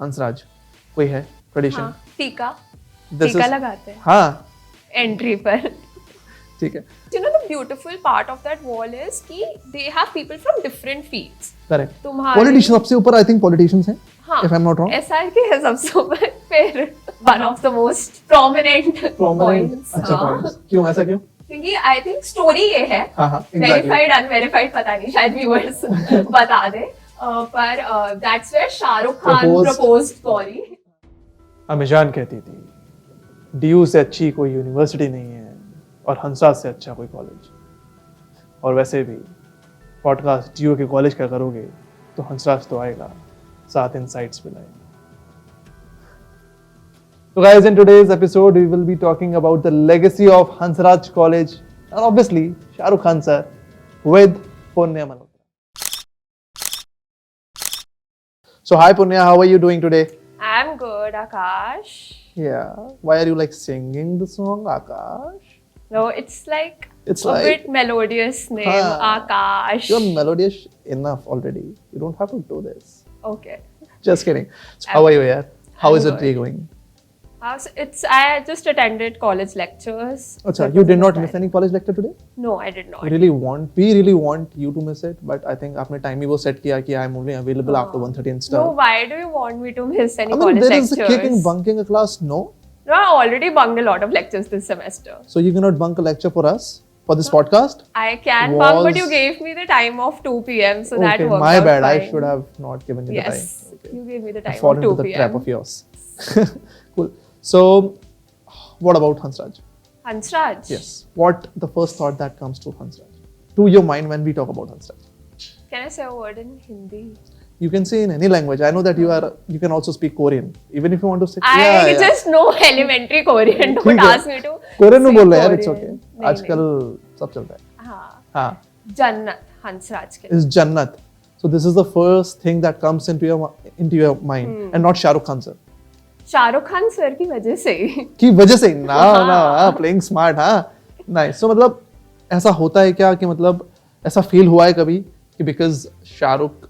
हंसराज कोई है ट्रेडिशन? हाँ, टीका This टीका is- लगाते हैं हाँ एंट्री पर. ठीक है, You know the beautiful part of that wall is कि they have people from different fields. Correct. तुम्हारे पॉलिटिशियन सबसे ऊपर आई थिंक पॉलिटिशियंस हैं, हाँ if I'm not wrong. SRK है सबसे ऊपर, फिर one of the most prominent points. अच्छा हाँ. points. क्यों ऐसा क्यों? क्योंकि आई थिंक स्टोरी ये है, हाँ हाँ exactly. वेरीफाइड अनवेरीफाइड पता नहीं, शायद व्यूअर्स बता दे. पर that's where Shahrukh Khan proposed कॉली. अमेजान कहती थी डीयू से अच्छी कोई यूनिवर्सिटी नहीं है और हंसराज से अच्छा कोई कॉलेज. और वैसे भी पॉडकास्ट डीयू के कॉलेज का करोगे तो हंसराज तो आएगा, साथ इनसाइट्स भी लाएगा. So guys, in today's episode we will be talking about the legacy of Hansraj College and obviously Shah Rukh Khan sir with Punya Malhotra. So hi Punya, how are you doing today? I'm good, Akash. Yeah. Why are you like singing the song Akash? No, it's like It's a like bit melodious name, Haan. Akash. you're melodious enough already. You don't have to do this. Okay. Just kidding. So how are you here? How I'm is it good. going? So I just attended college lectures. Acha, That you was did not my miss time. any college lecture today? No, I did not. We really want you to miss it, but I think आपने time ही वो set किया कि I'm only available after 1:30 and No, stuff. why do you want me to miss any I mean, college there lectures? is a kick in bunking a class, no? No, I already bunked a lot of lectures this semester. So you cannot bunk a lecture for us for this podcast? I can bunk, but you Was- gave me the time of 2 p.m. So that Okay, worked my out bad. I fine. should have not given you Yes, the time. Okay. you gave me the I time fall of into 2 the p.m. trap of yours. Cool. So, what about Hansraj? Hansraj. Yes. What the first thought that comes to Hansraj? To your mind when we talk about Hansraj? Can I say a word in Hindi? You can say in any language. I know that you can also speak Korean. Even if you want to say I just know elementary Korean. Don't ठीक है. ask me to. Korean में speak बोल रहे हैं यार, it's Korean. okay. नहीं, आजकल सब चल रहा है. नहीं. हाँ. हाँ. जन्नत हंसराज के. Is Jannat. So this is the first thing that comes into your mind, and not Shah Rukh Khan sir. Shahrukh Khan sir की वजह से ही. की वजह से ना प्लेइंग स्मार्ट. हाँ नाइस. सो मतलब ऐसा होता है क्या कि मतलब ऐसा फील हुआ है कभी कि because Shahrukh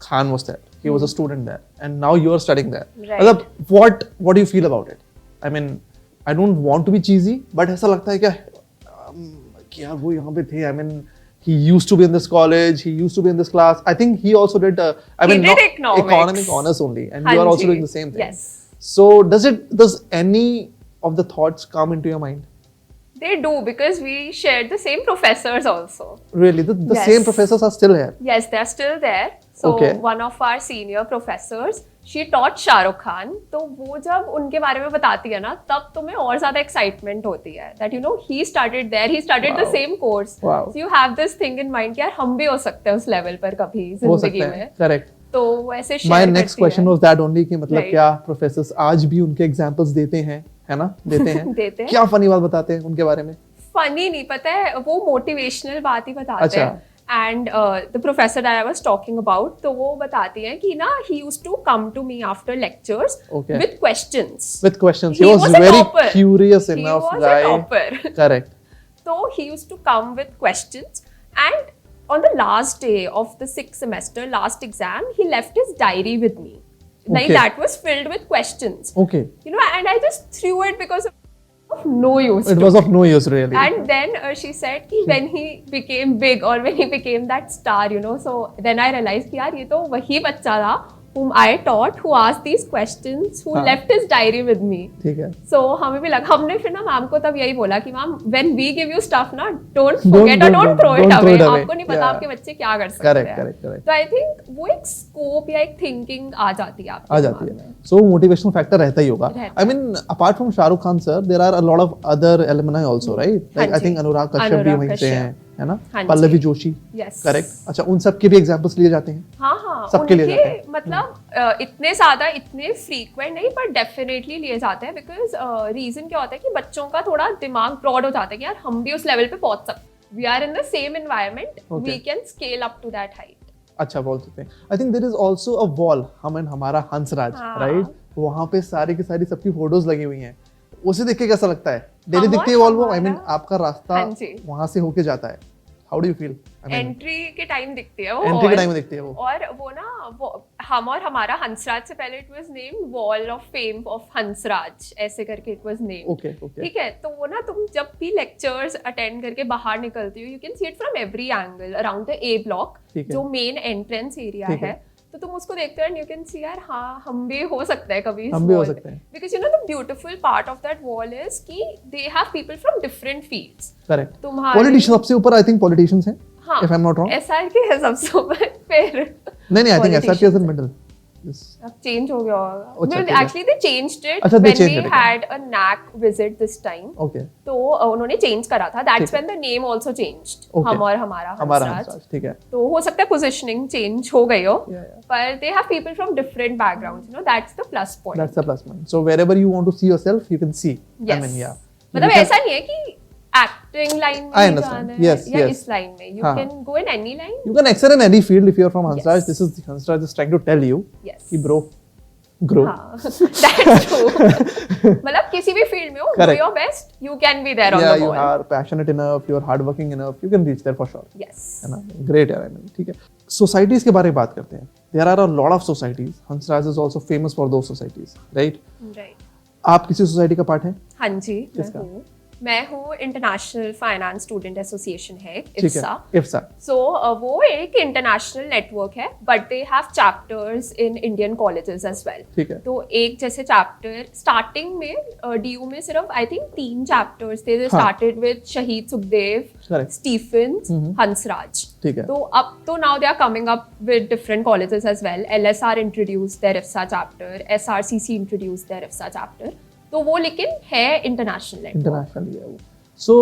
Khan was there, he was a student there and now you are studying there, Right. मतलब what do you feel about it? I mean I don't want to be cheesy, but ऐसा लगता है क्या कि यार वो यहाँ पे थे. I mean he used to be in this college, he used to be in this class. I think he also did I mean did not economics. economic honors only, and you are also Hanji. doing the same thing. Yes. So does any of the thoughts come into your mind? They do because we shared the same professors also. Really, the Yes. same professors are still here. Yes, they're still there. So Okay. one of our senior professors, she taught Shahrukh Khan. तो वो जब उनके बारे में बताती है ना, तब तुम्हें और ज्यादा excitement होती है. That you know he started there, he started the Wow. same course. Wow. So you have this thing in mind कि यार हम भी हो सकते हैं उस level पर कभी हो जिंदगी सकता है. में. Correct. तो वो ऐसे My share next करती question है. was that only कि मतलब Right. क्या professors आज भी उनके examples देते हैं, है ना? देते हैं. देते हैं. क्या funny बात बताते हैं उनके बारे में? फनी नहीं, पता है वो मोटिवेशनल बात ही बताते अच्छा. हैं. And the professor that I was talking about, तो वो बताती हैं कि ना ही used to come to me after lectures Okay. With questions. With questions. He He was was a very topper. curious He enough was guy. a topper. Correct. So he used to come with questions, and on the last day of the 6th semester, last exam, he left his diary with me. Like Okay. that was filled with questions. Okay. You know, and I just threw it because of no use. It to was of no use really. And then she said कि when he became big or when he became that star, you know, so then I realized कि यार ये तो वही बच्चा था whom I taught, who asked these questions, who हाँ. left his diary with me. ठीक है. So हमें भी लगा, हमने फिर ना मैम को तब यही बोला कि ma'am when we give you stuff ना don't forget or don't throw it away. आपको नहीं पता Yeah. आपके बच्चे क्या कर सकते Correct, हैं. correct, correct. तो I think वो एक scope या एक thinking आ जाती है आपके आ जाती दिमाग है. में. So motivational factor रहता ही होगा. रहता I mean apart from Shah Rukh Khan sir, there are a lot of other alumni also, right? Like हाँ I think जी. अनुराग कश्यप भी अनुराग वहीं से कश्यप. हैं, है ना? हाँ जी. पल्लवी जोशी. Yes. Correct. अच्छा उन सब के भी एग्जांपल्स लिए जाते हैं. हाँ हाँ, सबके लिए जाते उनके हैं. मतलब इतने ज्यादा इतने फ्रीक्वेंट नहीं, पर डेफिनेटली लिए जाते हैं. बिकॉज रीजन क्या होता है कि बच्चों का थोड़ा दिमाग ब्रॉड हो जाता है कि यार हम भी उस लेवल पे पहुंच सकते. We are in the same environment, Okay. We can scale up to that height. अच्छा बोल सकते हैं. I think there is also a wall, हम एंड हमारा हंसराज, हाँ. राइट? वहाँ पे सारी की सारी सबकी फोटोज लगी हुई हैं. उसे देख के कैसा लगता है? डेली हम दिखती है और वॉल वो? आई मीन हमारा- आपका रास्ता हाँ जी. वहाँ से होके जाता है. How do you feel? Entry के टाइम दिखती है वो, एंट्री के टाइम में दिखती है वो, और वो ना वो हम और हमारा हंसराज से पहले it was named wall of fame of Hansraj, ऐसे करके it was named. Okay okay, ठीक है, तो वो ना तुम जब भी लेक्चर्स अटेंड करके बाहर निकलती हो, you can see it from every angle around the A block, जो मेन एंट्रेंस एरिया है, तो तुम उसको देखते हो एंड यू कैन सी यार हाँ हम भी हो सकता है कभी, हम भी हो सकते हैं, because you know the beautiful part of that wall is कि they have people from different fields. Correct, तुम्हारे पॉलिटिशियन सबसे ऊपर आई थिंक पॉलिटिशियंस हैं, हाँ, if I'm not wrong, SR के है सबसे ऊपर, फिर नहीं आई थिंक एसआर के इज इन मिडिल, अब चेंज हो गया होगा, अच्छा, no, actually they changed it अच्छा, they when changed we it, had a NAC visit this time, okay, तो उन्होंने चेंज करा था, that's ठीक है। when the name also changed, Okay. हम और हमारा हंसराज, हंसराज, ठीक है, तो हो सकता है पोजीशनिंग चेंज हो गई हो, Yeah, yeah. पर they have people from different backgrounds, you know, that's the plus point. that's the plus one, so wherever you want to see yourself you can see, Yes. I mean yeah, मतलब You can- ऐसा नहीं है कि acting line I में understand. जाना है Yes, या yes. इस लाइन में, you हाँ. can go in any line. you can excel in any field if you are from Hansraj. Yes. This is Hansraj is trying to tell you Yes. कि bro grow, हाँ, that's true. मतलब किसी भी field में हो, do Correct. your best, you can be there on yeah, the you ball. are passionate enough, you are hardworking enough, you can reach there for sure, Yes. है ना, great यार, I mean ठीक है। Societies के बारे में बात करते हैं, there are a lot of societies, Hansraj is also famous for those societies, right? Right. आप किसी सोसाइटी का पार्ट हैं? हाँ जी, किसका? मैं हूँ इंटरनेशनल फाइनेंस स्टूडेंट एसोसिएशन है, ठीक है, इफ्सा। इफ्सा, सो वो एक इंटरनेशनल नेटवर्क है, but they have chapters in Indian colleges as well. ठीक है, तो एक जैसे चैप्टर स्टार्टिंग में डीयू में सिर्फ आई थिंक 3 चैप्टर्स थे, स्टार्टेड विद शहीद सुखदेव, Correct. स्टीफेंस, हंसराज। ठीक है, तो अब तो now they are coming up with different colleges as well. LSR introduce their IFSA chapter, SRCC introduce their IFSA chapter, तो वो लेकिन है इंटरनेशनल internationally है वो। So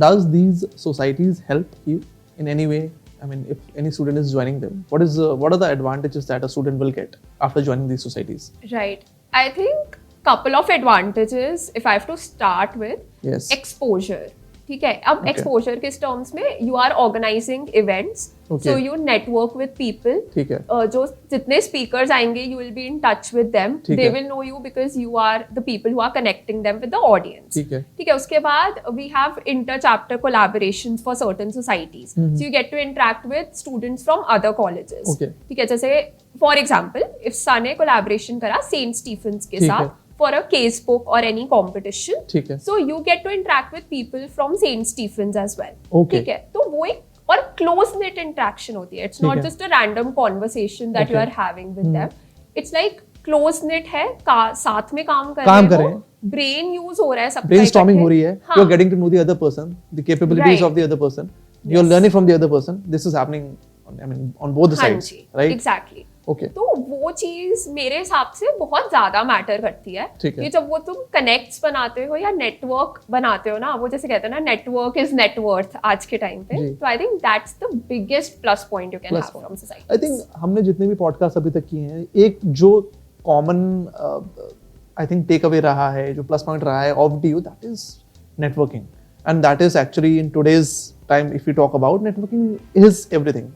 does these societies help you in any way? I mean, if any student is joining them, what are the advantages that a student will get after joining these societies? Right. I think couple of advantages if I have to start with. Yes. Exposure. ठीक है, अब Okay. Exposure के terms में you are organising events, Okay. So you network with people. ठीक है, जो जितने speakers आएंगे you will be in touch with them, ठीक दे है। Will know you because you are the people who are connecting them with the audience. ठीक है, ठीक है, उसके बाद we have inter chapter collaborations for certain societies, so you get to interact with students from other colleges. Okay. ठीक है, जैसे for example Ifsa ने कोलैबोरेशन करा सेंट स्टीफेंस के ठीक साथ है। for a case book or any competition. ठीक है, So you get to interact with people from Saint Stephen's as well. Okay. ठीक है, तो वो एक और close knit interaction होती है. It's ठीक not है। just a random conversation that you Okay. are having with them. It's like close knit है, साथ में काम कर काम रहे कर हो, रहे हैं। brain use हो रहा है सबका brainstorming इकट्ठे। हो रही है, हाँ, you are getting to know the other person, the capabilities Right. of the other person, you are Yes. learning from the other person. This is happening on both the हाँ sides, जी, right? exactly. Okay. तो वो चीज मेरे हिसाब से बहुत ज्यादा matter करती है ठीक है। कि जब वो तुम कनेक्ट्स बनाते हो या नेटवर्क बनाते हो ना, वो जैसे कहते हैं ना नेटवर्क इज नेटवर्थ आज के टाइम पे, जी। तो I think that's the biggest plus point you can Plus have point. From society. I think हमने जितने भी पॉडकास्ट अभी तक किए हैं, एक जो common I think take away रहा है, जो प्लस पॉइंट रहा है of DU, that is networking, and that is actually in today's time if you talk about, networking is everything,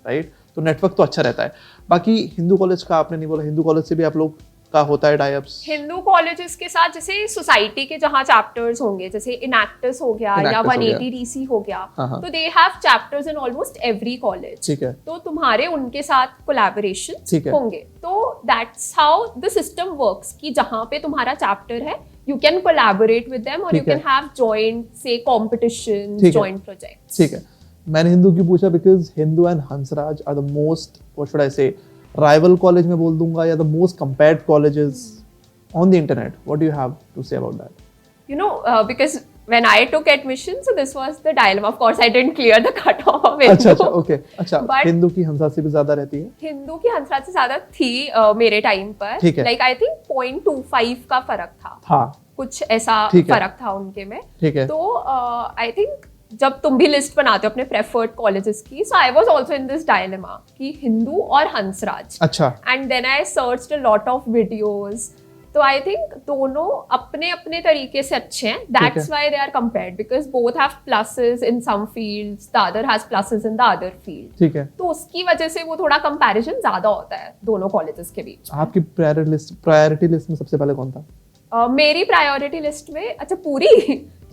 right? तो नेटवर्क तो अच्छा रहता है। बाकी हिंदू कॉलेज का आपने नहीं बोला, हिंदू कॉलेज से भी आप लोग का होता है टाइप्स? हिंदू कॉलेजेस के साथ जैसे सोसाइटी के जहाँ चैप्टर्स होंगे, जैसे इनैक्टस हो गया या Enactus हो गया। 180 DC हो गया, हाँ, हाँ। तो दे have chapters in almost every college. ठीक है, तो तुम्हारे उनके साथ कोलैबोरेशन ठीक है। होंगे, तो that's how the system works कि जहाँ पे तुम्हारा चैप्टर है you can collaborate with them और यू ठीक है। कैन हैव जॉइंट से कॉम्पिटिशन, ठीक है। Joint projects. ठीक है। मैंने हिंदू की पूछा because Hindu and Hansraj are the most, what should I say, rival college में बोल दूंगा, या the most compared colleges on the internet. What do you have to say about that? You know, because when I took admission, so this was the dilemma. Of course, I didn't clear the cutoff of Hindu. अच्छा, okay, अच्छा, But- Hindu की हंसराज से भी ज्यादा रहती है? हिंदू की हंसराज से ज्यादा थी मेरे टाइम पर। ठीक है। Like I think 0.25 का फर्क था, हाँ, कुछ ऐसा ठीक है। फर्क था उनके में। ठीक है, तो आई थिंक जब तुम भी लिस्ट बनाते हो अपने प्रेफर्ड कॉलेजेस की, so I was also in this dilemma कि हिंदू और हंसराज, अच्छा, and then I searched a lot of videos. तो आई थिंक दोनों अपने अपने तरीके से अच्छे हैं, that's why they are compared, because both have pluses in some fields, the other has pluses in the other field. ठीक है। तो उसकी वजह से वो थोड़ा कंपैरिजन ज्यादा होता है दोनों कॉलेजेस के बीच। आपकी प्रायोरिटी लिस्ट में सबसे पहले कौन था? मेरी प्रायोरिटी लिस्ट में, अच्छा पूरी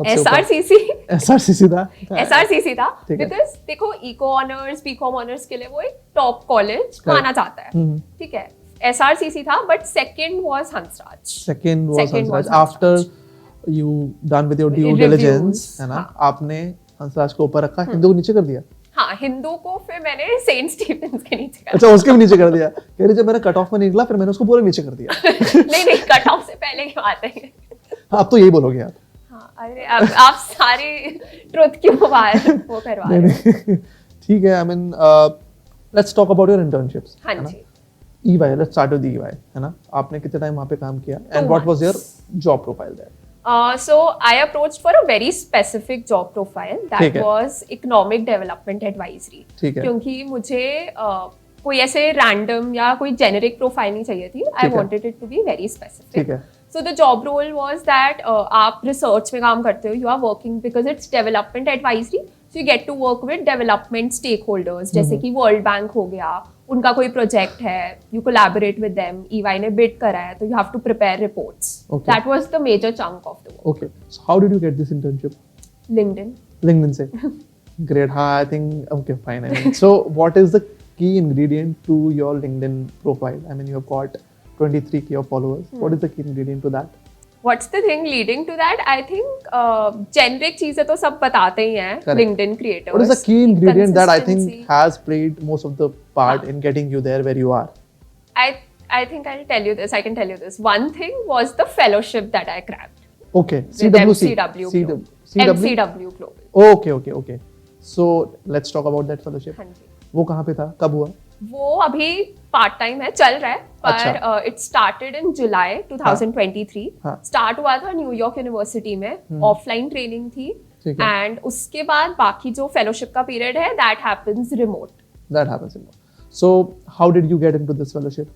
SRCC SRCC था SRCC था ठीक है। बिकॉज देखो इको ऑनर्स बीकॉम ऑनर्स के लिए वो एक टॉप कॉलेज माना जाता है ठीक है SRCC था but second was Hansraj second was Second was Hansraj after you done with your due Reviews, diligence है ना हाँ। आपने आपने हंसराज को ऊपर रखा हिंदू को नीचे कर दिया हाँ हिंदू को फिर मैंने सेंट स्टीफेंस के नीचे कर अच्छा उसके भी नीचे कर दिया कह रही जब मेरा कट ऑफ में निकला फिर मैंने उसको पूरा नीचे कर दिया नहीं कट ऑफ से पहले की बात है आप तो यही बोलोगे आप हाँ अरे अब आप सारे ट्रुथ क्यों बाहर वो करवा रहे हो ठीक है I mean let's talk about your internships हाँ जी EY let's start with EY है ना आपने कितने टाइम वहाँ पे काम किया and what was your job profile there So I approached for a very specific job profile ठीक that है। was economic development advisory. ठीक है। क्योंकि मुझे कोई ऐसे random या कोई generic profile नहीं चाहिए थी. I ठीक है। wanted it to be very specific. ठीक है So the job role was that आप research में काम करते हो. You are working because it's development advisory. So you get to work with development stakeholders. जैसे कि World Bank हो गया. उनका कोई प्रोजेक्ट है you collaborate with them EY ने बिड करा है तो you have to prepare reports Okay. That was the major chunk of the work okay so how did you get this internship LinkedIn LinkedIn से great हाँ I think okay fine I mean so what is the key ingredient to your LinkedIn profile I mean you have got 23K of followers what is the key ingredient to that what's the thing leading to that I think generic चीजें तो सब बताते ही हैं Correct. LinkedIn creators what is the key ingredient that I think has played most of the part in getting you there where you are I think I'll tell you this I can tell you this one thing was the fellowship that I cracked okay with CWC MCW Global. CW MCW Global okay so let's talk about that fellowship हाँ जी वो कहाँ पे था कब हुआ वो अभी part time है चल रहा है अच्छा। पर इट स्टार्टेड इन जुलाई 2023 हाँ। स्टार्ट हुआ था न्यूयॉर्क यूनिवर्सिटी में ऑफलाइन ट्रेनिंग थी ठीक है। एंड उसके बाद बाकी जो फेलोशिप का पीरियड है that happens remote that happens in so how did you get into this fellowship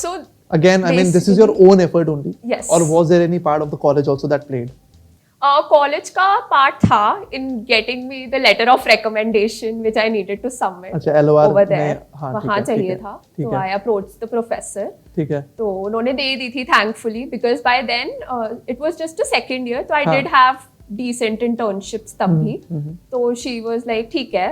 so again I mean this is your own effort only Yes. or was there any part of the college also that played college का part था in getting me the letter of recommendation which I needed to submit अच्छा LOR over में there हाँ ठीक वहां है, ठीक चाहिए है, था ठीक तो है आई अप्रोच द प्रोफेसर ठीक है तो उन्होंने दे दी थी thankfully because by then it was just a second year तो आई हाँ। डिड हैव डिसेंट इंटर्नशिप्स तब भी तो शी वाज लाइक ठीक है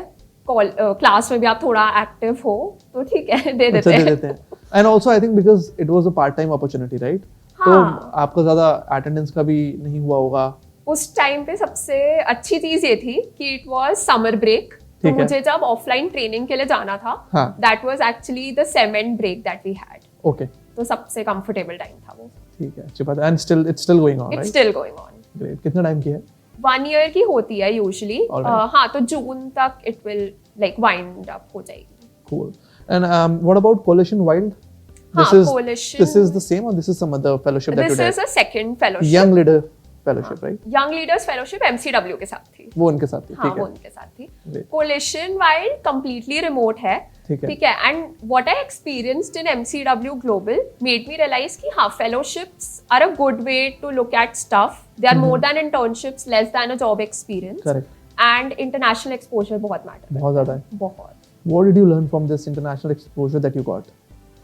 क्लास में भी आप थोड़ा एक्टिव हो तो ठीक है दे अच्छा देते दे हैं देते हैं and also I think because it was a part time opportunity right तो हाँ। आपका ज्यादा अटेंडेंस का भी नहीं हुआ होगा उस टाइम पे सबसे अच्छी चीज ये थी कि इट वाज समर ब्रेक तो ठीक है। मुझे जब ऑफलाइन ट्रेनिंग के लिए जाना था हाँ। That was actually the semester break that we had okay तो सबसे कंफर्टेबल टाइम था वो ठीक है अच्छी बात है and still it's still going on it's right still going on great कितना टाइम की है 1 ईयर की होती है यूजुअली Alright. हाँ तो जून तक it will like wind up हो जाएगी cool and what about coalition wild हाँ, this is Coalition- this is the same or this is some other fellowship that you this did is a second fellowship young leader fellowship right young leaders fellowship MCW के साथ थी वो उनके साथ थी हाँ ठीक वो है उनके साथ थी Great. Coalition wild completely remote है ठीक है। ठीक है and what I experienced in MCW global made me realise कि हाँ fellowships are a good way to look at stuff they are more than internships less than a job experience correct and international exposure बहुत matter बहुत ज्यादा है बहुत what did you learn from this international exposure that you got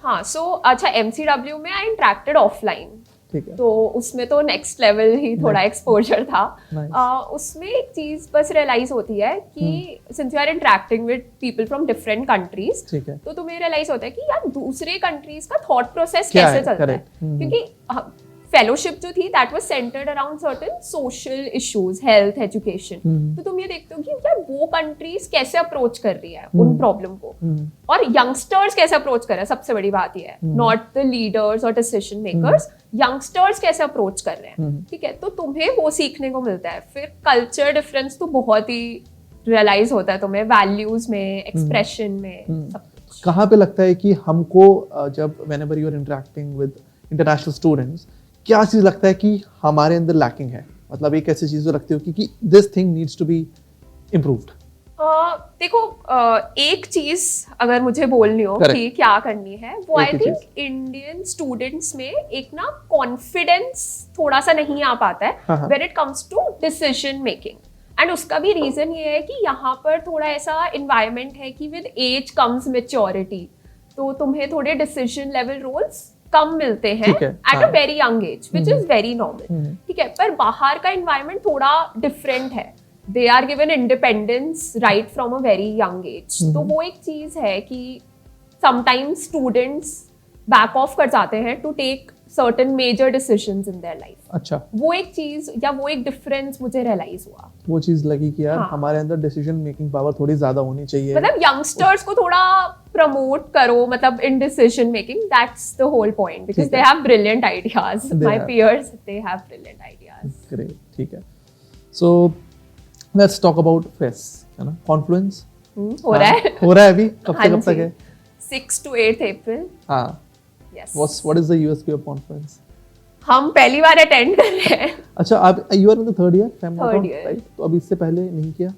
हाँ सो अच्छा MCW में I interacted offline ठीक है तो उसमें तो नेक्स्ट लेवल ही थोड़ा एक्सपोजर था Nice. उसमें एक चीज बस रियलाइज होती है कि since you are interacting with people from different countries ठीक है तो तुम्हें रियलाइज होता है कि यार दूसरे कंट्रीज का थॉट प्रोसेस क्या कैसे है? चलता है Correct. क्योंकि फेलोशिप जो थी that was centred around certain social issues health education तो तुम ये देखते हो कि यार वो कंट्रीज कैसे अप्रोच कर रही है उन प्रॉब्लम को और यंगस्टर्स कैसे अप्रोच कर रहे हैं सबसे बड़ी बात ये है नॉट द लीडर्स और डिसीजन मेकर्स यंगस्टर्स कैसे अप्रोच कर रहे हैं ठीक है तो तुम्हें वो सीखने को मिलता है फिर कल्चर डिफरेंस तो बहुत ही रियलाइज होता है तुम्हें वैल्यूज में एक्सप्रेशन में सब कुछ कहाँ पे लगता है कि हमको जब whenever you are interacting with international students क्या चीज लगता है कि हमारे अंदर लैकिंग है मतलब एक ऐसी चीज जो लगती हो कि this thing needs to be improved देखो एक चीज अगर मुझे बोलनी हो Correct. कि क्या करनी है वो एक आई ही थिंक इंडियन स्टूडेंट्स में एक ना कॉन्फिडेंस थोड़ा सा नहीं आ पाता हाँ, है हाँ. When it comes to decision making and उसका भी रीजन ये है कि यहाँ पर थोड़ा ऐसा इन्वायरमेंट है कि विद एज कम्स मेच्योरिटी तो तुम्हें थोड़े डिसीजन लेवल रोल्स कम मिलते हैं ठीक है, एट हाँ। A very young age which is very normal, ठीक है। पर बाहर का एनवायरनमेंट थोड़ा डिफरेंट है, they are given independence right from a very young age. तो वो एक चीज है कि समटाइम्स स्टूडेंट्स बैक ऑफ कर जाते हैं to take certain major decisions in their life. अच्छा, वो एक चीज या वो एक डिफरेंस मुझे रियलाइज हुआ, वो चीज लगी कि यार हाँ। हमारे अंदर डिसीजन मेकिंग पावर थोड़ी ज्यादा होनी चाहिए। मतलब यंगस्टर्स को थोड़ा प्रमोट करो, मतलब in decision making, that's the whole point, because ठीक दे है। Have brilliant ideas, They my have. Peers they have brilliant ideas. Great, ठीक है। So let's talk about Face, है ना, कॉन्फ्लुएंस हो रहा है, हो रहा है अभी, कब हाँ से कब तक जी। है? 6 to 8 अप्रैल। हाँ, yes, what is the USP of Confluence? हम पहली बार अटेंड कर रहे हैं। अच्छा, आप you are in the third year, Third year. Right? तो अभी इससे पहले नहीं किया?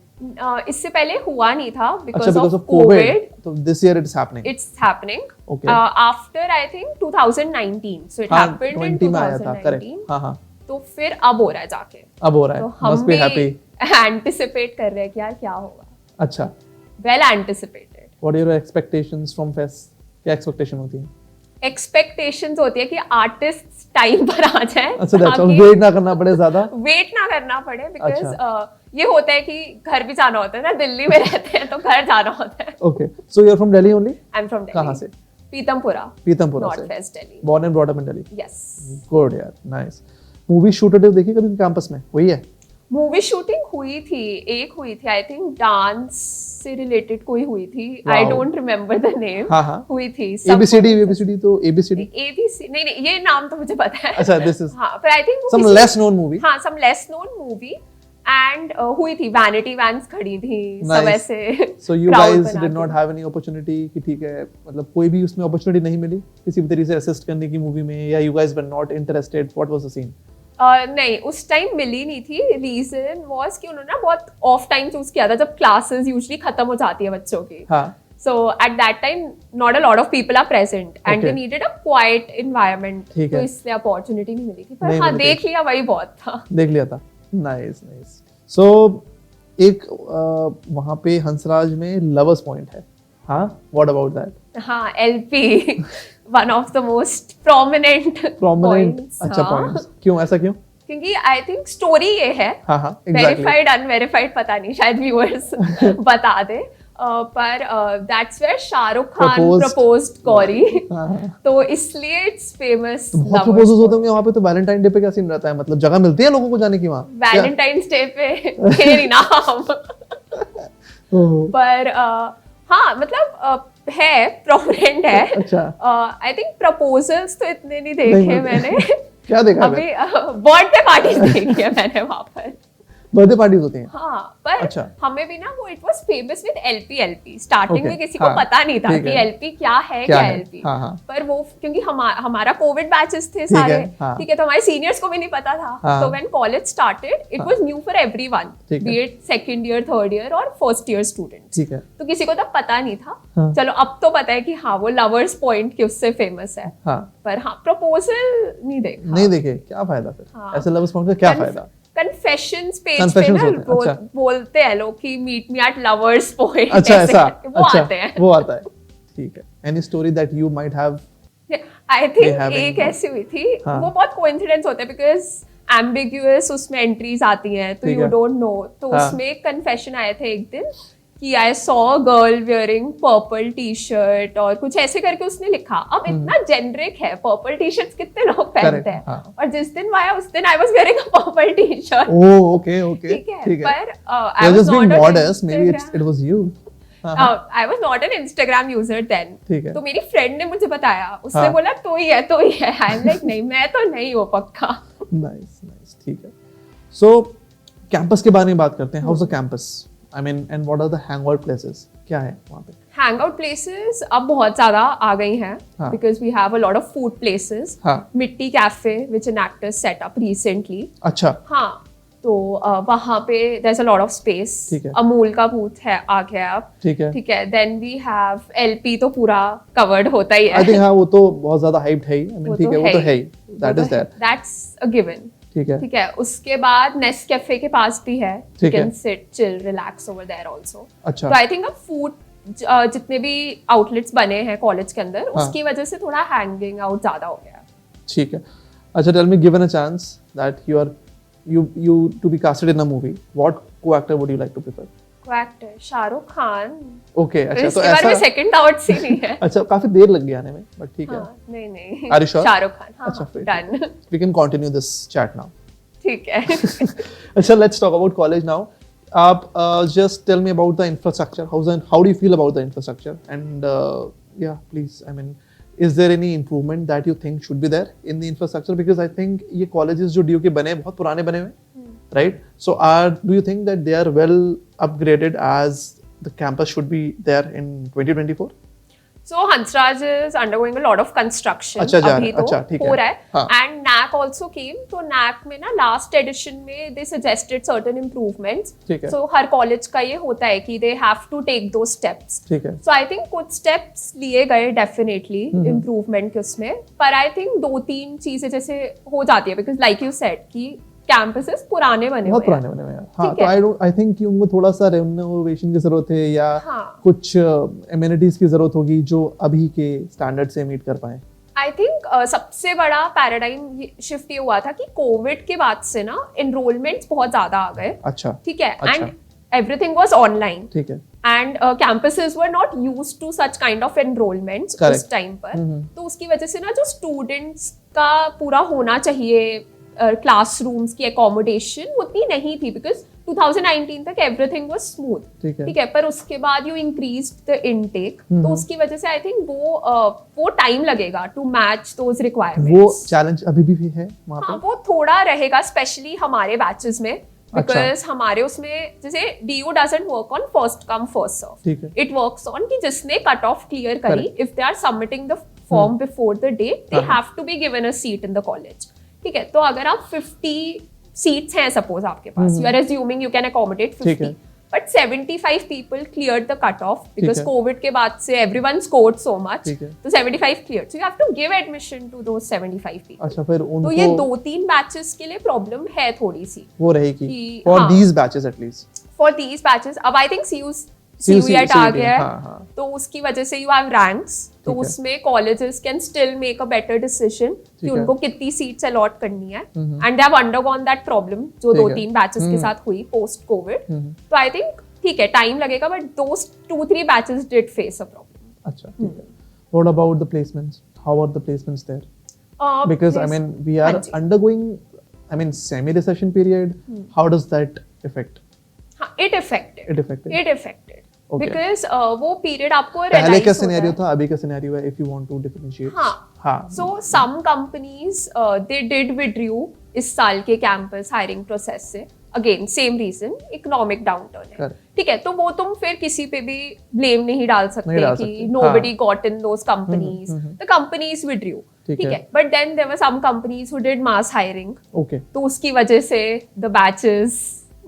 इससे पहले हुआ नहीं था अच्छा, because because of of COVID. COVID, तो this year it's happening. It's happening Okay. after I think 2019, so it हाँ, happened in 20 में आया था, 2019। करेक्ट। हाँ हाँ, तो फिर अब हो रहा है जाके, अब हो रहा तो है, हम मस्ट बी भी हैप्पी। एंटिसिपेट कर रहे हैं कि यार क्या होगा। अच्छा, well anticipated. What are your expectations from Face? क्या एक्सपेक्टेशन होती है? एक्सपेक्टेशंस होती है कि आर्टिस्ट टाइम पर आ जाए, अच्छा, दैट्स ऑल, वेट ना करना पड़े ज्यादा। वेट ना करना पड़े, बिकॉज अच्छा। ये होता है कि घर भी जाना होता है ना, दिल्ली में रहते हैं तो घर जाना होता है। Okay, so you are from Delhi only? I am from Delhi. कहाँ से? पीतमपुरा, पीतमपुरा नॉर्थ से। West Delhi. Born and brought up in Delhi. Yes. Good यार, नाइस। मूवी शूट देखी कभी कैंपस में? वही है? मूवी शूटिंग हुई थी, एक हुई थी, आई थिंक डांस से रिलेटेड कोई हुई थी, Wow. I don't remember the name. हाँ हाँ, हुई थी ABCD तो ABCD। एबीसी नहीं, ये नाम तो मुझे पता है। अच्छा, दिस इज हाँ, पर I think some less known movie. हाँ, some less known movie and हुई थी, वैनिटी वैन्स खड़ी थी, सब Nice. ऐसे सो यू crowd गाइस बना डिड के। नॉट हैव एनी अपॉर्चुनिटी कि ठीक है, मतलब कोई भी उसमें अपॉर्चुनिटी नहीं मिली किसी भी तरीके से असिस्ट करने की मूवी में, या you guys were not interested? What was the scene? नहीं, उस टाइम मिली नहीं थी। रीजन वाज कि उन्होंने ना बहुत ऑफ टाइम चूज किया था, जब क्लासेस यूजुअली खत्म हो जाती है बच्चों की। हाँ, So at that time, not a lot of people are present, and Okay. they needed a quiet environment. ठीक तो है। इसलिए अपॉर्चुनिटी नहीं मिली थी, पर नहीं हाँ, मिली थी। देख लिया वही बहुत था। देख लिया था। Nice nice. सो एक वहाँ पे हंसराज में लवर्स पॉइंट है, हाँ, व्हाट अबाउट दैट? हाँ, LP one of the most prominent prominent, points, अच्छा हाँ। पॉइंट्स, क्यों, ऐसा क्यों? क्योंकि आई थिंक स्टोरी ये है, हाँ हाँ, एग्जैक्टली। वेरीफाइड अनवेरीफाइड पता नहीं, शायद व्यूअर्स बता दे। पर that's where Shahrukh Khan proposed Gauri, तो इसलिए इट्स फेमस। बहुत प्रपोजल्स होते होंगे वहाँ पे, तो वैलेंटाइन डे पे क्या सीन रहता है? मतलब जगह मिलती है लोगों को जाने की वहाँ? वैलेंटाइंस डे पे थे नहीं ना हम, पर हाँ, मतलब है, प्रोमिनेंट है। अच्छा, आई थिंक प्रपोजल्स तो इतने नहीं नहीं देखे मिलते। मैंने। क्या देखा है? अभी बर्थडे पार्टीज देखी है मैंने वहाँ पर। बर्थडे पार्टीज होती हैं? हाँ, पर अच्छा। हमें भी ना वो it was famous with LP। Starting Okay, में किसी को हाँ, पता नहीं था ठीक कि है। LP क्या है, क्या क्या है? LP। हाँ, हाँ। पर वो क्योंकि हमारा कोविड बैचेस थे है, सारे, हाँ। ठीक है, तो हमारे सीनियर्स को भी नहीं पता था। हाँ। तो when college started it was new for everyone, ठीक है। B it second year, third year और फर्स्ट ईयर स्टूडेंट्स। ठीक है, तो किसी को तब पता नहीं था। हाँ। चलो अब तो पता है कि हाँ, वो लवर्स पॉइंट के उससे फेमस है। हाँ, पर हाँ, प्रपोजल नहीं देखा। नहीं देखे, क्या फायदा फिर? हाँ। ऐसे लवर्स पॉइंट का क्या फायदा? कन्फेशंस पेज पे Confessions ना होते हैं, अच्छा। बोलते हैं लोग कि meet me at lovers point, अच्छा, ऐसा, वो अच्छा, आते हैं। वो आता है, ठीक है। Any story that you might have? I They think have एक in- ऐसी हुई थी, हाँ। वो बहुत कोइंसिडेंस होते हैं, बिकॉज एम्बिग्यूअस उसमें एंट्रीज आती हैं, तो ठीक यू है। Don't know. तो हाँ। उसमें एक कन्फेशन आए थे एक दिन कि I saw a girl wearing purple T shirt, और कुछ ऐसे करके उसने लिखा। अब इतना जेनरिक है, पर्पल टी शर्ट्स कितने लोग पहनते हैं, हाँ। और जिस दिन वो आया उस दिन I was wearing a purple T shirt. Oh, okay okay, ठीक है, ठीक है। पर You're I was just being not modest, maybe it was you. I was not an Instagram user then. ठीक है। तो मेरी फ्रेंड ने मुझे बताया, उसने हाँ। बोला तो ही है, तो ही है। आई एम लाइक नहीं, मैं तो नहीं हूँ पक्का। नाइस नाइस, ठीक है। सो कैंपस के बारे में बात करते हैं। How's the campus, I mean, and what are the hangout places? क्या है वहाँ पे? हैंगआउट प्लेसेस अब बहुत ज्यादा आ गई हैं, हाँ। Because we have a lot of food places. हाँ। Mitti cafe which an actor set up recently. अच्छा, हाँ, तो वहाँ पे there is a lot of space. ठीक है। अमूल का बूथ है, आ गया अब। ठीक है। ठीक है, देन वी हैव LP, तो पूरा कवर्ड होता ही है। आई थिंक हाँ, वो तो बहुत ज्यादा हाइप्ड है ही। आई मीन, ठीक है, वो तो है ही, that is there. That's a given. ठीक है, ठीक है, उसके बाद नेस्ट कैफे के पास भी है, यू ठीक है। Can sit chill relax over there also. अच्छा, तो आई थिंक अब फूड जितने भी आउटलेट्स बने हैं कॉलेज के अंदर उसकी वजह से थोड़ा हैंगिंग आउट ज्यादा हो गया। ठीक है, अच्छा tell me, given a chance that you to be casted in a movie, what co-actor would you like to prefer? Co-actor Shahrukh Khan. Okay, अच्छा तो इसके बारे में ऐसा सेकंड डाउट ही नहीं है। अच्छा, काफी देर लग गई आने में, बट ठीक है। हाँ, नहीं Are you sure? Shahrukh Khan. हाँ, अच्छा, फिर done. we can continue this chat now. ठीक है। अच्छा, let's talk about college now. आप just tell me about the infrastructure. How do you feel about the infrastructure? And yeah, please, I mean, is there any improvement that you think should be there in the infrastructure? Because I think ये colleges जो DU के बने हैं बहुत पुराने बने हुए, right? So do you think that they are well upgraded as the campus should be there in 2024? So Hansraj is undergoing a lot of construction. अच्छा, अभी तो ठीक हो रहा है। हाँ. And NAC also came. तो NAC में ना last edition में they suggested certain improvements. ठीक है. So हर college का ये होता है कि they have to take those steps. ठीक है. So I think कुछ steps लिए गए definitely improvement के उसमें, पर I think 2-3 चीजें जैसे हो जाती है because like you said कि कैंपसेस पुराने बने बहुत पुराने बने हुए हैं। हाँ, तो आई थिंक कि उनको थोड़ा सा रेनोवेशन की जरूरत है या कुछ एमिनिटीज की जरूरत होगी जो अभी के स्टैंडर्ड से मीट कर पाए। आई थिंक सबसे बड़ा पैराडाइम शिफ्ट ये हुआ था कि कोविड के बाद से ना एनरोलमेंट्स बहुत ज्यादा आ गए। अच्छा, ठीक है, एंड एवरीथिंग वाज ऑनलाइन। ठीक है, and campuses were not used to such kind of enrollments उस टाइम पर। तो उसकी वजह से ना जो स्टूडेंट्स का पूरा होना चाहिए क्लासरूम्स की एकोमोडेशन उतनी नहीं थी बिकॉज 2019 तक एवरीथिंग वाज स्मूथ। ठीक है, पर उसके बाद यू इंक्रीज्ड द इनटेक, तो उसकी वजह से आई थिंक वो टाइम लगेगा टू मैच दोज रिक्वायरमेंट्स। वो चैलेंज अभी भी है वहां पे। हाँ, वो थोड़ा रहेगा स्पेशली हमारे बैचेस में बिकॉज हमारे उसमें जैसे DU doesn't work on first come first serve, it works on कि जिसने कट ऑफ क्लियर करी, if they are submitting the form before the date they have to be given a seat in the college. ठीक है, तो अगर आप 50 seats हैं suppose आपके पास, you are assuming you can accommodate 50, but 75 people cleared the cut off because COVID के बाद से एवरीवन स्कोर्ड सो मच, तो 75 clear, so you have to give admission to those 75 people. अच्छा, फिर उनको तो ये 2-3 बैचेस के लिए प्रॉब्लम है थोड़ी सी, वो रहेगी for these batches at least. For these batches अब आई थिंक CUET आ गया है, तो उसकी वजह से यू हैव रैंक्स, तो उसमें colleges can still make a better decision कि उनको कितनी सीट्स अलॉट करनी है, and they have undergone that problem जो 2-3 बैचेस के साथ हुई पोस्ट कोविड। तो आई थिंक ठीक है, टाइम लगेगा, but those 2-3 batches did face a problem. अच्छा, ठीक है। What about the placements? How are the placements there? Because I mean we are undergoing, I mean, semi-recession period. How does that affect? It affected. Okay. Because वो period आपको पहले का scenario था, अभी का सिनेरियो है, if you want to differentiate. हाँ. So some companies they did withdrew इस साल के कैंपस हायरिंग प्रोसेस से, again same reason, economic downturn है। ठीक है, तो वो तुम फिर किसी पे भी ब्लेम नहीं डाल सकते कि nobody got in those companies, the companies withdrew। ठीक है, but then there were some companies who did mass hiring। Okay. तो उसकी वजह से the batches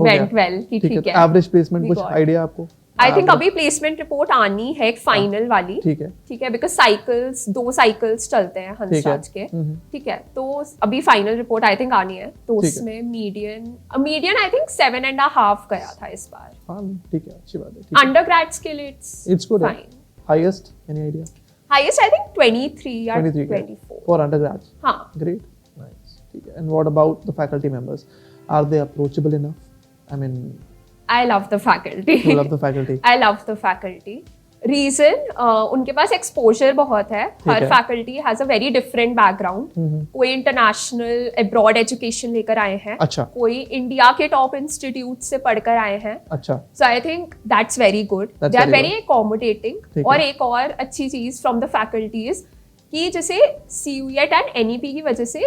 went well। ठीक है, एवरेज प्लेसमेंट कुछ आइडिया आपको? आई थिंक अभी प्लेसमेंट रिपोर्ट आनी है एक फाइनल वाली। ठीक है, बिकॉज साइकिल्स 2 साइकिल्स चलते हैं हंसराज के। ठीक है, तो अभी फाइनल रिपोर्ट आई थिंक आनी है, तो उसमें मीडियन आई थिंक 7.5 गया था इस बार। ठीक है, अच्छी बात है। अंडर ग्रेड्स के लिए it's good. Highest any idea? Highest I think 23 या 24 फॉर अंडरग्रेड्स। हां, ग्रेट, नाइस। ठीक है, and what about the faculty members? Are they approachable enough? I mean, I love the faculty. You love the faculty. I love the faculty. Reason, उनके पास exposure बहुत है। हर faculty has a very different background. कोई international abroad education लेकर आए हैं, अच्छा, कोई इंडिया के टॉप इंस्टीट्यूट से पढ़कर आए हैं। अच्छा, so I think that's very good, they are very accommodating. और एक और अच्छी चीज फ्रॉम द फैकल्टीज कि जैसे CUET एंड NEP की वजह से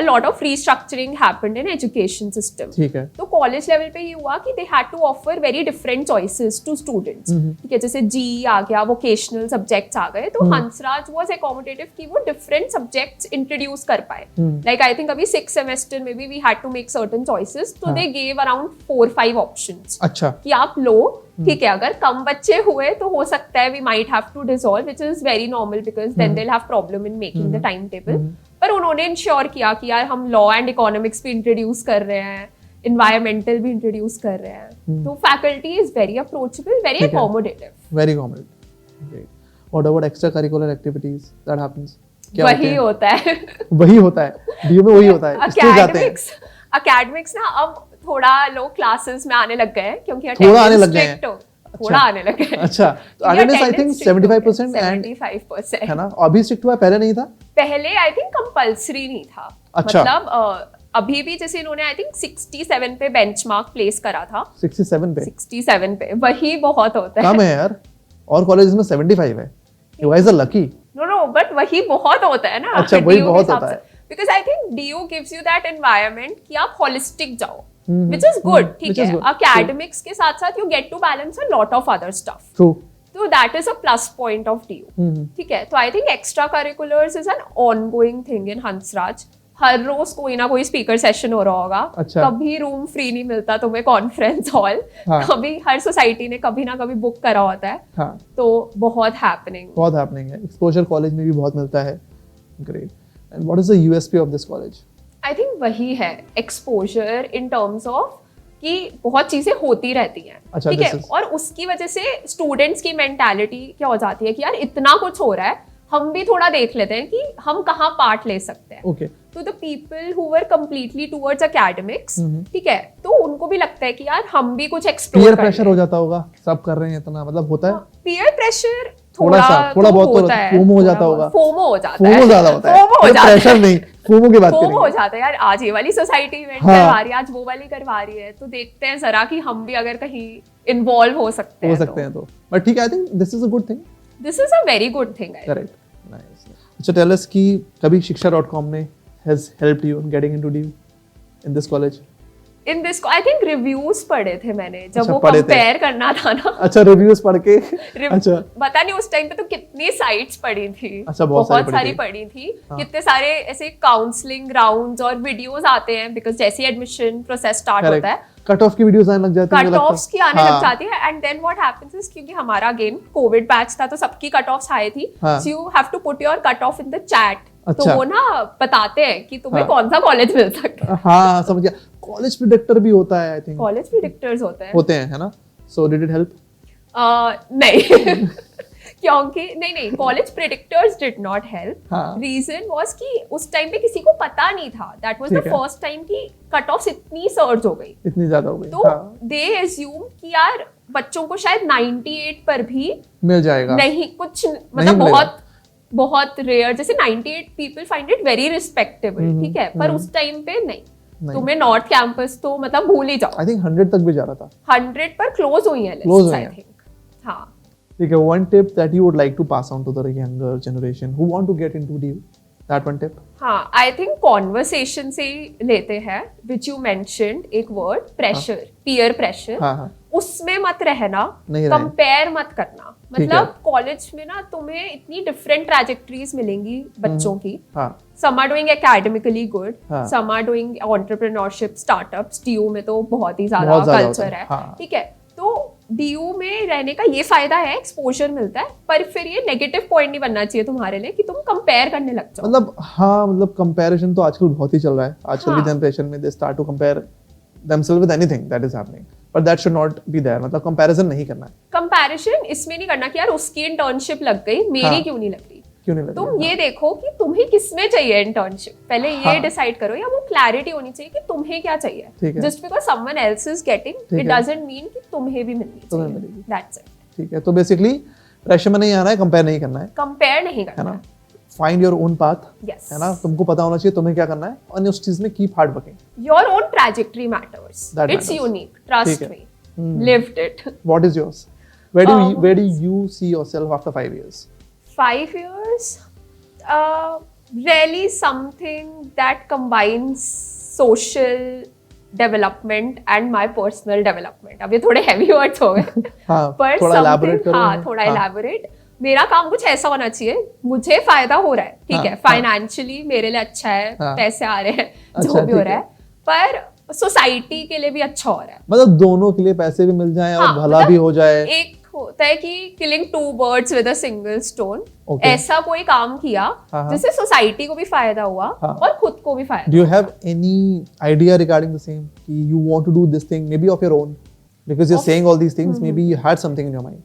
a lot of restructuring happened in education system। ठीक है, तो कॉलेज लेवल पे ये हुआ कि they had to offer very different choices to students। ठीक है, जैसे GE आ गया, vocational subjects आ गए, तो हंसराज was accommodative कि वो different subjects introduce कर पाए। Like I think अभी 6th semester में भी we had to make certain choices, तो they gave around 4-5 options। अच्छा, कि आप लो, ठीक है, अगर कम बच्चे हुए तो हो सकता है we might have to dissolve, which is very normal because then they'll have problem in making the timetable। पर उन्होंने इंश्योर किया कि यार हम लॉ एंड इकोनॉमिक्स भी इंट्रोड्यूस कर रहे हैं, इन्वायरमेंटल भी इंट्रोड्यूस कर रहे हैं। तो faculty is very approachable, very accommodative. Very common. Great. What about extra curricular activities that happens? वही होता है. वही होता है डीयू में. वही होता है. इसलिए जाते हैं. एकेडमिक्स ना अब थोड़ा लोग क्लासेस में आने लग गए हैं क्योंकि थोड़ा आने लग गए हैं. थोड़ा आने लगे. अच्छा, तो अटेंडेंस आई थिंक 75% एंड 75% है ना. अभी स्ट्रिक्ट हुआ है, पहले नहीं था. पहले आई थिंक कंपल्सरी नहीं था. अच्छा. मतलब अभी भी जैसे इन्होंने आई थिंक 67 पे बेंचमार्क प्लेस करा था. 67 पे वही बहुत होता है. कम है यार. और कॉलेजेस में 75 है. You guys are lucky. No but वही बहुत होता है ना. अच्छा, वही बहुत होता है. Because I think DU gives you that environment कि आप होलिस्टिक जाओ. Which is good, ठीक है. Academics के साथ साथ you get to balance a lot of other stuff. True. So that is a plus point of DU. ठीक है. तो I think extracurriculars is an ongoing thing in Hansraj. हर रोज कोई ना कोई स्पीकर सेशन हो रहा होगा. अच्छा. कभी रूम फ्री नहीं मिलता तुम्हें कॉन्फ्रेंस हॉल. हाँ. कभी हर सोसाइटी ने कभी ना कभी बुक करा होता है. हाँ. तो बहुत हैपनिंग है. एक्सपोजर कॉलेज में भी बहुत मिलता है. Great. And what is the USP of this college? I think वही है एक्सपोजर इन टर्म्स ऑफ कि बहुत चीजें होती रहती हैं. अच्छा, ठीक है. और उसकी वजह से स्टूडेंट्स की मेंटालिटी क्या हो जाती है कि यार इतना कुछ हो रहा है, हम भी थोड़ा देख लेते हैं कि हम कहाँ पार्ट ले सकते हैं. ओके. तो the people who were completely towards academics, ठीक है, तो उनको भी लगता है कि यार हम भी कुछ एक्सप्लोर करें. पीयर प्रेशर हो जाता होगा, सब कर रहे हैं इतना, मतलब होता है. पीयर प्रेशर थोड़ा बहुत होता है. फोमो हो जाता होगा. फोमो हो जाता है. फोमो ज्यादा होता है. प्रेशर नहीं, फोमो की बात करेंगे. फोमो हो जाता है यार. आज ये वाली सोसाइटी इवेंट करवा रही है, आज वो वाली करवा रही है, तो देखते हैं जरा कि हम भी अगर कहीं इन्वॉल्व हो सकते हैं तो. बट ठीक है, I think this is a good thing. This is a very good thing. Correct. Nice. अच्छा, टेल अस कि कभी shiksha.com ने has helped you in getting into DU in this college? In this I think reviews पढ़े थे मैंने जब अच्छा, वो कंपेयर करना था ना. अच्छा, रिव्यूज पढ़ के. अच्छा, पता नहीं उस टाइम पे तो कितनी साइट्स पढ़ी थी. अच्छा, बहुत सारी पढ़ी थी. हाँ. कितने सारे ऐसे काउंसलिंग राउंड्स और वीडियोस आते हैं बिकॉज जैसे एडमिशन प्रोसेस स्टार्ट होता है कट ऑफ की वीडियोस आने लग जाती है. कट ऑफ्स की आने लग जाती है. And then what happens is क्योंकि हमारा अगेन कोविड बैच था तो सबकी कट ऑफ्स हाई थी. So you have to put your cut off in the chat. तो वो ना बताते हैं कि तुम्हें कौन सा कॉलेज मिल सकता है. हाँ, समझ गया. कॉलेज प्रेडिक्टर भी होता है आई थिंक. कॉलेज प्रेडिक्टर्स होते हैं है ना. So did it help? नहीं. क्योंकि नहीं college predictors did not help. Reason was कि उस टाइम पे किसी को पता नहीं था. That was the first time कि कट ऑफ्स इतनी सर्ज हो गई, इतनी ज्यादा हो गई. तो दे एज्यूम कि यार बच्चों को शायद 98 पर भी मिल जाएगा. नहीं, कुछ मतलब बहुत रेयर. जैसे 98 people find it very respectable. ठीक है. पर उस टाइम पे नहीं. तुम्हें नॉर्थ कैंपस तो मतलब भूल ही जाओ. आई थिंक 100 तक भी जा रहा था. 100 पर क्लोज हुई है लिस्ट आई थिंक. हाँ. ठीक है. One tip that you would like to pass on to the younger generation who want to get into DU. That one tip. हाँ, आई थिंक कॉन्वर्सेशन से ही लेते हैं व्हिच यू मेंशन्ड एक word pressure, peer pressure. हाँ. उसमें मत रहना, कंपेयर मत करना. मतलब कॉलेज में ना तुम्हें इतनी डिफरेंट ट्रैजेक्टरीज मिलेंगी बच्चों की. Some are doing academically good, some are doing entrepreneurship, startups. DU में तो बहुत ही ज्यादा कल्चर है. ठीक है. तो DU में रहने का ये फायदा है, एक्सपोजर मिलता है. पर फिर ये नेगेटिव पॉइंट नहीं बनना चाहिए तुम्हारे लिए कि तुम कंपेयर करने लग जाओ. मतलब कंपैरिजन तो आजकल बहुत ही चल रहा है. आजकल की जनरेशन में they start to compare themselves with anything that is happening, but that should not be there. मतलब कंपैरिजन नहीं करना है. कंपैरिजन इसमें नहीं करना कि यार उसकी इंटर्नशिप लग गई, मेरी क्यों नहीं लग रही. तुम ये देखो कि तुम्हें किसमें चाहिए इंटर्नशिप. पहले ये डिसाइड करो, या वो क्लैरिटी होनी चाहिए कि तुम्हें क्या चाहिए. Just because someone else is getting it doesn't mean कि तुम्हें भी मिलनी चाहिए. That's it. ठीक है. तो बेसिकली प्रेशर में नहीं आना है, कंपेयर नहीं करना है. कंपेयर नहीं करना है. Find your own path. है ना. तुमको पता होना चाहिए तुम्हें क्या करना है, और उस चीज में keep hard working. Your own trajectory matters. It's unique. Trust me. Lived it. What is yours? where do you see yourself after 5 years? 5 years? Really something that combines social development and my personal development. अब ये थोड़े heavy words हो गए. पर थोड़ा elaborate करो. थोड़ा elaborate. मेरा काम कुछ ऐसा होना चाहिए, मुझे फायदा हो रहा है. ठीक है. फाइनेंशियली मेरे लिए अच्छा है, पैसे आ रहे हैं, जो भी हो रहा है. पर सोसाइटी के लिए भी अच्छा हो रहा है. मतलब दोनों के लिए पैसे भी मिल जाएं और भला भी हो जाए. एक होता है कि killing 2 birds with a single stone. ऐसा कोई काम किया जिससे सोसाइटी को भी फायदा हुआ और खुद को भी फायदा. Do you have any idea regarding the same? कि you want to do this thing maybe of your own, because you're saying all these things, maybe you had something in your mind.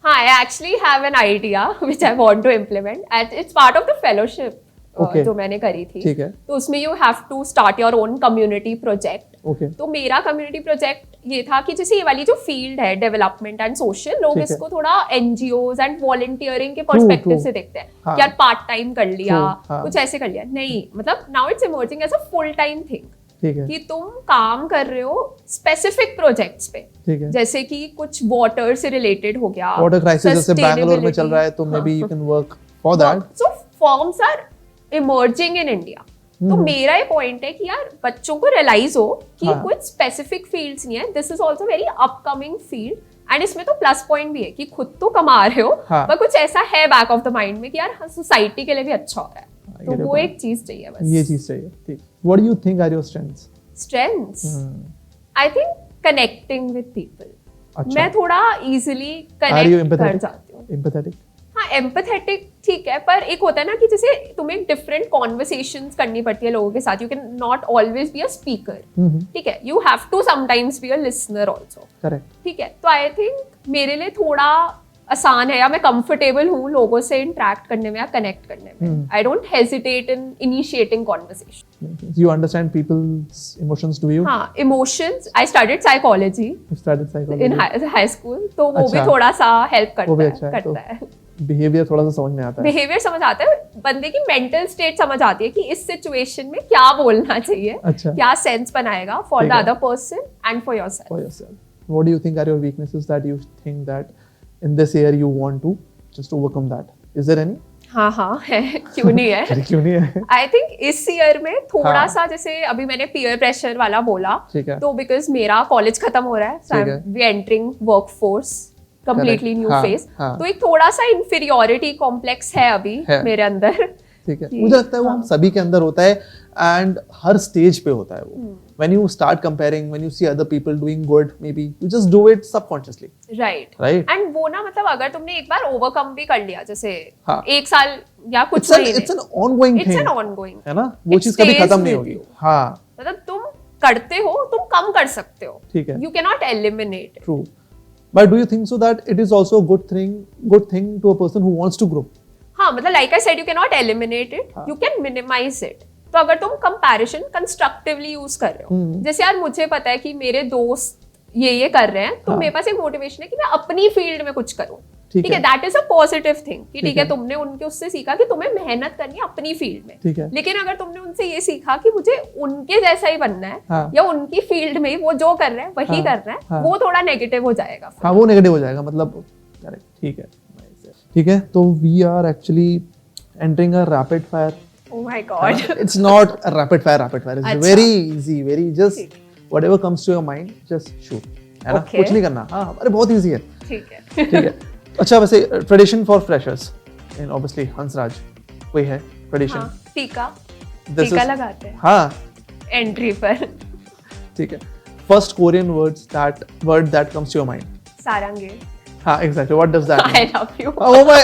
हाँ, I actually have an idea which I want to implement and it's part of the fellowship Okay. जो मैंने करी थी. ठीक है. तो उसमें you have to start your own community project. Okay. तो मेरा कम्युनिटी प्रोजेक्ट ये था कि जैसे ये वाली जो फील्ड है डेवलपमेंट एंड सोशल, लोग इसको थोड़ा एनजीओज एंड वॉलंटियरिंग के पर्सपेक्टिव से देखते हैं कि यार पार्ट टाइम कर लिया, कुछ ऐसे कर लिया. नहीं, मतलब now it's emerging as a full time thing. ठीक है. कि तुम काम कर रहे हो स्पेसिफिक प्रोजेक्ट्स पे. ठीक है. जैसे कि कुछ वाटर से रिलेटेड हो गया, वाटर क्राइसिस जैसे बैंगलोर में चल रहा है, तो maybe you can work for that. So firms are emerging in India. तो मेरा ये पॉइंट है कि यार बच्चों को रियलाइज हो कि कुछ स्पेसिफिक फील्ड्स नहीं है, this is also very upcoming field and इसमें तो प्लस पॉइंट भी है कि खुद तो कमा रहे हो, पर कुछ ऐसा है बैक ऑफ द माइंड में कि यार सोसाइटी के लिए भी अच्छा हो रहा है. तो वो एक चीज चाहिए बस. ये चीज चाहिए. ठीक. What do you think are your strengths? Strengths I think connecting with people. मैं थोड़ा इजीली कनेक्ट कर जाती हूँ. एम्पैथेटिक? हाँ, एम्पैथेटिक ठीक है, पर एक होता है ना कि जैसे तुम्हें डिफरेंट कॉन्वर्सेशंस करनी पड़ती है लोगों के साथ. You can not always be a speaker. ठीक है, you have to sometimes be a listener also. Correct. ठीक है, तो आई थिंक मेरे लिए थोड़ा आसान है या मैं कंफर्टेबल हूँ लोगों से इंटरेक्ट करने में या कनेक्ट करने में. I don't hesitate in initiating conversation. You understand people's emotions, do you? हाँ, emotions. I studied psychology You studied psychology. In high school, तो वो भी अच्छा. थोड़ा सा हेल्प वो भी करता अच्छा है. करता है. बिहेवियर थोड़ा सा समझ में आता है. बिहेवियर समझ आता है, बंदे की मेंटल स्टेट समझ आती है कि इस सिचुएशन में क्या बोलना चाहिए, अच्छा. क्या सेंस बनाएगा फॉर द ठीक है. Other person and for yourself. For yourself. What do you think are your weaknesses that you think that in this year you want to just overcome that? Is there any? हाँ है, क्यों नहीं है. अरे क्यों नहीं है? आई थिंक इस ईयर में थोड़ा हाँ. सा, जैसे अभी मैंने पीयर प्रेशर वाला बोला, ठीक है. तो बिकॉज मेरा कॉलेज खत्म हो रहा है, सो ठीक आई है. Am we entering workforce, completely new हाँ, फेज. हाँ. तो एक थोड़ा सा इंफीरियरिटी कॉम्प्लेक्स है अभी है. मेरे अंदर. ठीक है. मुझे लगता है वो हम सभी के अंदर होता है एंड हर स्टेज पे होता है वो. When you start comparing, when you see other people doing good, maybe you just do it subconsciously. Right. Right. And वो ना, मतलब अगर तुमने एक बार ओवरकम भी कर लिया, जैसे हाँ. एक साल या कुछ It's an महीने, ongoing it's thing. An ongoing. है ना? वो It चीज कभी stays खत्म नहीं with होगी. you. हाँ. मतलब तुम करते हो, तुम कम कर सकते हो. ठीक है. You can not eliminate. True. But do you think so that it is also a good thing to a person who wants to grow? हाँ, मतलब like I said, you can not eliminate it, you can minimize it. तो अगर तुम comparison constructively use कर रहे हो, जैसे यार मुझे पता है कि मेरे दोस्त ये कर रहे हैं, तो मेरे पास एक मोटिवेशन है कि मैं अपनी फील्ड में कुछ करूं. ठीक है, that is a positive thing कि ठीक है, तुमने उनके उससे सीखा कि तुम्हें मेहनत करनी है अपनी फील्ड में. ठीक है. लेकिन अगर तुमने उनसे ये सीखा कि मुझे उनके जैसा ही बनना है, हाँ. या उनकी फील्ड में ही वो जो कर रहे हैं वही हाँ. करना है, हाँ. वो थोड़ा नेगेटिव हो जाएगा. हाँ, वो नेगेटिव हो जाएगा. मतलब करेक्ट. ठीक है. ठीक है. तो we are actually entering a rapid fire. Oh my God. It's not a rapid fire. It's अच्छा. very easy. Very just whatever comes to your mind, just shoot. है ना? Okay. कुछ नहीं करना. हाँ, अरे बहुत easy है. ठीक है. ठीक है. अच्छा, वैसे tradition for freshers in obviously Hansraj कोई है tradition? हाँ, टीका. This टीका is- लगाते हैं हाँ, एंट्री पर. ठीक है. First Korean word that comes to your mind. सारंगे. हाँ, exactly. What does that I mean? love you. Oh my,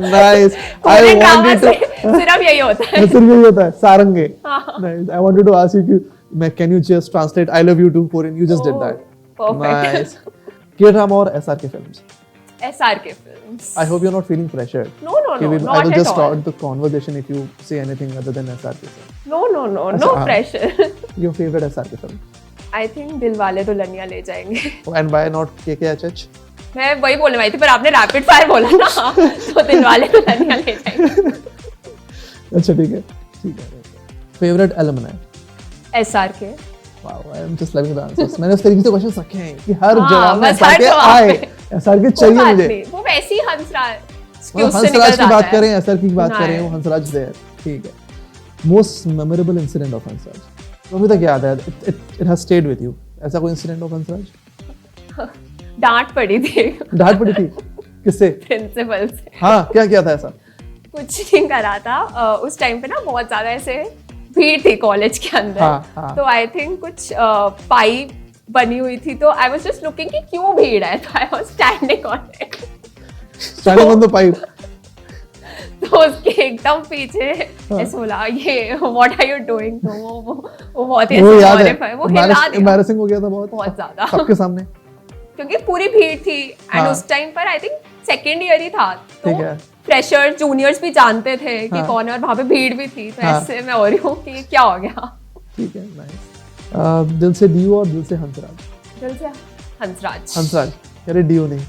nice. I Korean drama wanted से to. सिर्फ यही होता है. सिर्फ यही होता है, सारंगे. हाँ. Nice. I wanted to ask you कि can you just translate I love you to Korean? You just did that. Perfect. Nice. K-drama or SRK films? SRK films. I hope you're not feeling pressured. No, I not will at just all. start the conversation if you say anything other than SRK film. No अच्छा, हाँ. pressure. Your favorite SRK film? I think दिल वाले दुल्हनिया ले जाएंगे. And why not KKHH? मैं वही बोलने वाली थी, पर आपने रैपिड फायर बोला ना, तो दिल वाले दुल्हनिया ले जाएंगे. अच्छा, ठीक है. ठीक है. Favorite alumni? SRK. Wow, I am just loving the answers. मैंने उस तरीके से क्वेश्चन रखे हैं कि हर हाँ, जवाब में बस हर SRK जवाब आए. में. SRK कोई चाहिए बात मुझे. नहीं, वो वैसे ही हंसराज मतलब उससे निकल हंसराज की जाता बात है. करें, SR की बात करें, वो नहीं. हंसराज देयर. ठीक है. Most memorable incident of Hansraj, तो अभी तक याद है, it has stayed with you. ऐसा कोई इंसिडेंट ऑफ हंसराज? डांट पड़ी थी डांट पड़ी थी किससे? प्रिंसिपल से. हाँ, क्या किया था ऐसा? कुछ नहीं करा था. उस टाइम पे ना बहुत ज्यादा ऐसे भीड़ थी कॉलेज के अंदर. हाँ, हाँ. तो आई थिंक कुछ पाइप बनी हुई थी, तो आई वाज जस्ट लुकिंग कि क्यों भीड़ है, तो I was standing on it. Standing on the pipe. तो उसके एकदम पीछे ऐसे बोला, ये व्हाट आर यू डूइंग. तो वो बहुत ही वो ऐसे याद horrified, है. वो हिला दिया एम्बैरेसिंग हो गया था बहुत. बहुत ज्यादा. सबके सामने. क्योंकि पूरी भीड़ थी एंड हाँ। उस टाइम पर आई थिंक सेकेंड ईयर ही था, तो ठीक है। फ्रेशर जूनियर्स भी जानते थे कि हाँ। कौन है, और वहाँ पे भीड़ भी थी, तो हाँ। ऐसे मैं हो रही हूँ कि क्या हो गया। ठीक है, नाइस। दिल से डीयू और दिल से हंसराज? दिल से हंसराज। हंसराज, अरे डीयू नहीं।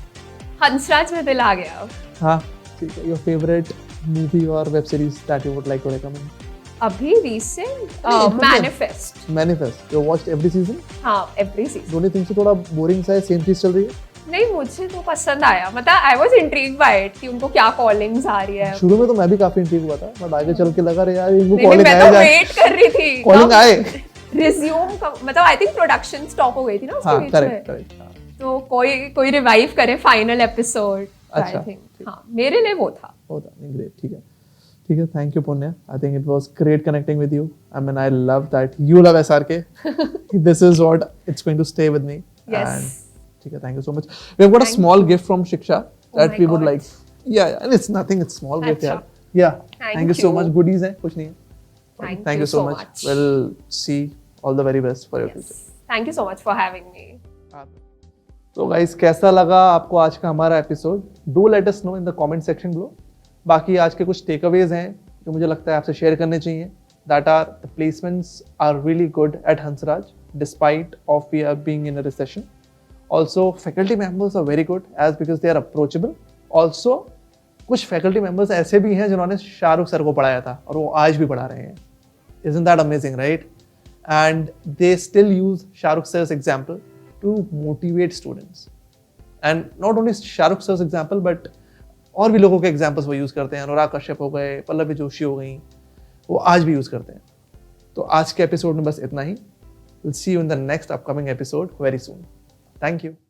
हंसराज में दिल आ गया अब। हाँ ठीक है। योर फेवरेट मूवी और web series that you would like to recommend? अभी रिसेंट मतलब- Manifest. Manifest, you watched every season? हाँ, every season. Don't you think so थोड़ा बोरिंग सा है, सेम चीज चल रही है? नहीं, मुझे तो पसंद आया, मतलब I was intrigued by it कि उनको क्या कॉलिंग्स आ रही है। शुरू में तो मैं भी काफी इंट्रिग हुआ था, बट आगे चल के लगा रे यार इनको नहीं, कॉलिंग मैं आए तो जाए, वेट कर रही थी कॉलिंग आए। रिज्यूम मतलब आई थिंक प्रोडक्शन स्टॉप हो गई थी ना उसके हाँ बीच करेक्ट में, करेक्ट। तो कोई रिवाइव करे फाइनल एपिसोड, आई अच्छा, थिंक हाँ मेरे लिए वो था। होता नहीं, ग्रेट। ठीक है ठीक है, thank you Punya. I think it was great connecting with you. I mean I love that you love SRK. This is what it's going to stay with me. Yes. ठीक है, thank you so much. We have got a Thank small gift from Shiksha that my we would God. like. Yeah, and it's nothing, it's small gift, अच्छा. यार. Yeah. Thank you so you. much. Goodies हैं, कुछ नहीं है. Thank you so so much. much. We'll see all the very best for your Yes. future. Thank you so much for having me. तो guys, कैसा लगा आपको आज का हमारा episode? Do let us know in the comment section below. बाकी आज के कुछ टेकअवेज हैं जो मुझे लगता है आपसे शेयर करने चाहिए। That are the placements are really good at Hansraj despite of we are being in a recession. Also faculty members are very good as because they are approachable. Also कुछ फैकल्टी मेंबर्स ऐसे भी हैं जिन्होंने Shahrukh sir को पढ़ाया था और वो आज भी पढ़ा रहे हैं। Isn't that amazing, right? And they still use Shahrukh sir's example to motivate students. And not only Shahrukh sir's example, but और भी लोगों के examples वो use करते हैं। अनुराग कश्यप हो गए, पल्लवी जोशी हो गई, वो आज भी use करते हैं। तो आज के एपिसोड में बस इतना ही। We'll see you in the next upcoming episode very soon. Thank you.